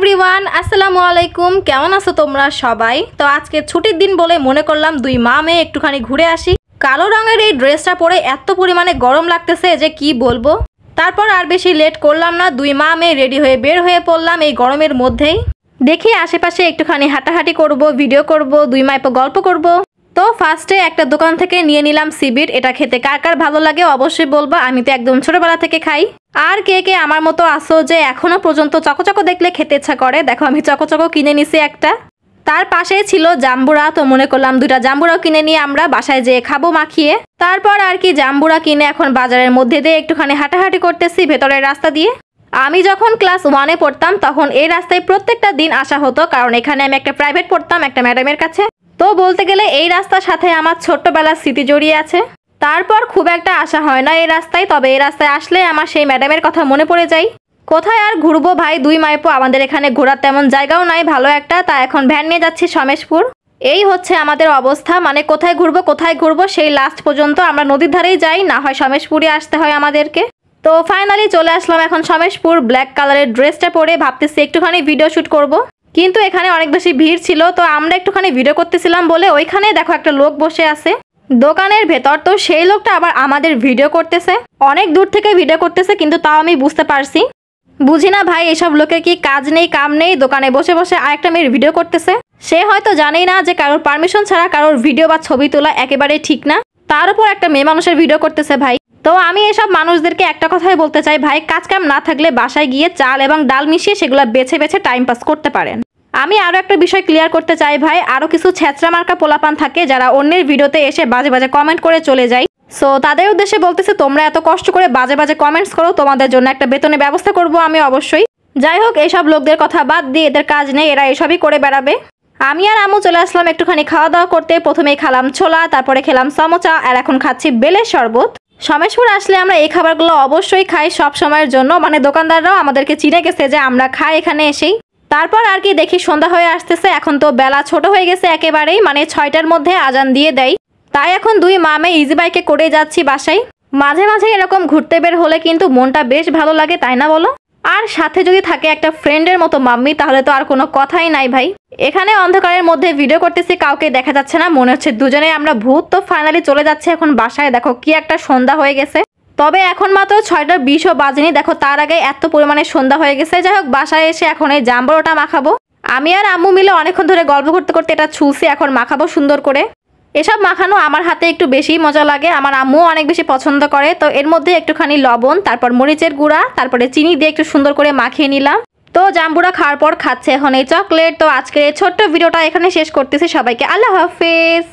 Everyone আসসালামু আলাইকুম। কেমন আছো তোমরা সবাই? তো আজকে ছুটির দিন বলে মনে করলাম দুই মা মেয়ে একটুখানি ঘুরে আসি। কালো রঙের এই ড্রেসটা পরে এত পরিমাণে গরম লাগতেছে যে কি বলবো। তারপর আর বেশি লেট করলাম না, দুই মা মেয়ে রেডি হয়ে বের হয়ে পড়লাম এই গরমের মধ্যেই। দেখি আশেপাশে একটুখানি হাঁটাহাঁটি করব, ভিডিও করব, দুই মাইপো গল্প করব। তো ফার্স্টে একটা দোকান থেকে নিয়ে নিলাম সিবিট। এটা খেতে কার কার ভালো লাগে অবশ্যই বলবা, আমি তো একদম ছোটবেলা থেকে খাই। আর কে কে আমার মতো আসো যে এখনো পর্যন্ত চকোচকো দেখলে খেতে ইচ্ছা করে, দেখো আমি চকোচকো কিনে নিছি একটা। তার পাশেই ছিল জাম্বুরা, তো মনে করলাম দুইটা জাম্বুরাও কিনে নিয়ে আমরা বাসায় যেয়ে খাবো মাখিয়ে। তারপর আর কি জাম্বুরা কিনে এখন বাজারের মধ্যে দিয়ে একটুখানি হাঁটাহাঁটি করতেছি ভেতরের রাস্তা দিয়ে। আমি যখন ক্লাস 1-এ পড়তাম তখন এই রাস্তায় প্রত্যেকটা দিন আসা হতো, কারণ এখানে আমি একটা প্রাইভেট পড়তাম একটা ম্যাডামের কাছে। তো বলতে গেলে এই রাস্তার সাথে আমার ছোট্টবেলার স্মৃতি জড়িয়ে আছে। তারপর খুব একটা আসা হয় না এই রাস্তায়, তবে এই রাস্তায় আসলে আমার সেই ম্যাডামের কথা মনে পড়ে যায়। কোথায় আর ঘুরবো ভাই, দুই মাইপো, আমাদের এখানে ঘোরার তেমন জায়গাও নাই ভালো একটা, তা এখন ভ্যান নিয়ে যাচ্ছি সমেশপুর। এই হচ্ছে আমাদের অবস্থা, মানে কোথায় ঘুরবো সেই লাস্ট পর্যন্ত আমরা নদীর ধারেই যাই, না হয় সমেশপুরে আসতে হয় আমাদেরকে। তো ফাইনালি চলে আসলাম এখন সমেশপুর। ব্ল্যাক কালারের ড্রেসটা পরে ভাবতেছি একটুখানি ভিডিও শুট করব, কিন্তু এখানে অনেক বেশি ভিড় ছিল, তো আমরা একটুখানি ভিডিও করতেছিলাম বলে ওইখানে দেখো একটা লোক বসে আছে দোকানের ভেতর। তো সেই লোকটা আবার আমাদের ভিডিও করতেছে, অনেক দূর থেকে ভিডিও করতেছে, কিন্তু তাও আমি বুঝতে পারছি। বুঝি না ভাই এসব লোকের কি কাজ নেই কাম নেই, দোকানে বসে বসে আরেকটা মেয়ের ভিডিও করতেছে। সে হয়তো জানেই না যে কারোর পারমিশন ছাড়া কারোর ভিডিও বা ছবি তোলা একেবারেই ঠিক না, তার উপর একটা মেয়ে মানুষের ভিডিও করতেছে ভাই। তো আমি এসব মানুষদেরকে একটা কথাই বলতে চাই, ভাই কাজ কাম না থাকলে বাসায় গিয়ে চাল এবং ডাল মিশিয়ে সেগুলো বেছে বেছে টাইম পাস করতে পারেন। আমি আরো একটা বিষয় ক্লিয়ার করতে চাই ভাই, আরো কিছু ছেঁচড়া মার্কা পোলাপান থাকে যারা অন্যের ভিডিওতে এসে বাজে বাজে কমেন্ট করে চলে যায়। সো তাদের উদ্দেশ্যে বলতেছে তোমরা এত কষ্ট করে বাজে বাজে কমেন্টস করো, তোমাদের জন্য একটা বেতনের ব্যবস্থা করব আমি অবশ্যই। যাই হোক এইসব লোকদের কথা বাদ দিয়ে, এদের কাজ নেই, এরা এসবই করে বেড়াবে। আমি আর আম্মু চলে আসলাম একটুখানি খাওয়া দাওয়া করতে। প্রথমেই খেলাম ছোলা, তারপরে খেলাম সমোচা, আর এখন খাচ্ছি বেলের শরবত। সমেশপুর আসলে আমরা এই খাবারগুলো অবশ্যই খাই সব সময়ের জন্য, মানে দোকানদাররাও আমাদেরকে চিনে গেছে যে আমরা খাই এখানে এসেই। তারপর আর কি দেখি সন্ধ্যা হয়ে আসতেছে, এখন তো বেলা ছোট হয়ে গেছে একেবারেই, মানে 6টার মধ্যে আজান দিয়ে দেয়। তাই এখন দুই মামে ইজি বাইকে করে যাচ্ছি বাসায়। মাঝে মাঝে এরকম ঘুরতে বের হলে কিন্তু মনটা বেশ ভালো লাগে, তাই না বলো? আর সাথে যদি থাকে একটা ফ্রেন্ডের মতো মাম্মি, তাহলে তো আর কোনো কথাই নাই ভাই। এখানে অন্ধকারের মধ্যে ভিডিও করতেছি, কাউকে দেখা যাচ্ছে না, মনে হচ্ছে দুজনে আমরা ভূত। তো ফাইনালি চলে যাচ্ছে এখন বাসায়। দেখো কি একটা সন্ধ্যা হয়ে গেছে, তবে এখন মাত্র 6:20ও বাজেনি, দেখো তার আগে এত পরিমাণে সন্ধ্যা হয়ে গেছে। যাই হোক বাসায় এসে এখন এই জাম্বুরাটা মাখাবো। আমি আর আম্মু মিলে অনেকক্ষণ ধরে গল্প করতে করতে এটা ছুলছি, এখন মাখাবো সুন্দর করে। এসব মাখানো আমার হাতে একটু বেশি মজা লাগে, আমার আম্মু অনেক বেশি পছন্দ করে। তো এর মধ্যে একটুখানি লবণ, তারপর মরিচের গুঁড়া, তারপরে চিনি দিয়ে একটু সুন্দর করে মাখিয়ে নিলাম। তো জাম্বুরা খাওয়ার পর খাচ্ছে এখন এই চকলেট। তো আজকের এই ছোট্ট ভিডিওটা এখানে শেষ করতেছি, সবাইকে আল্লাহ হাফেজ।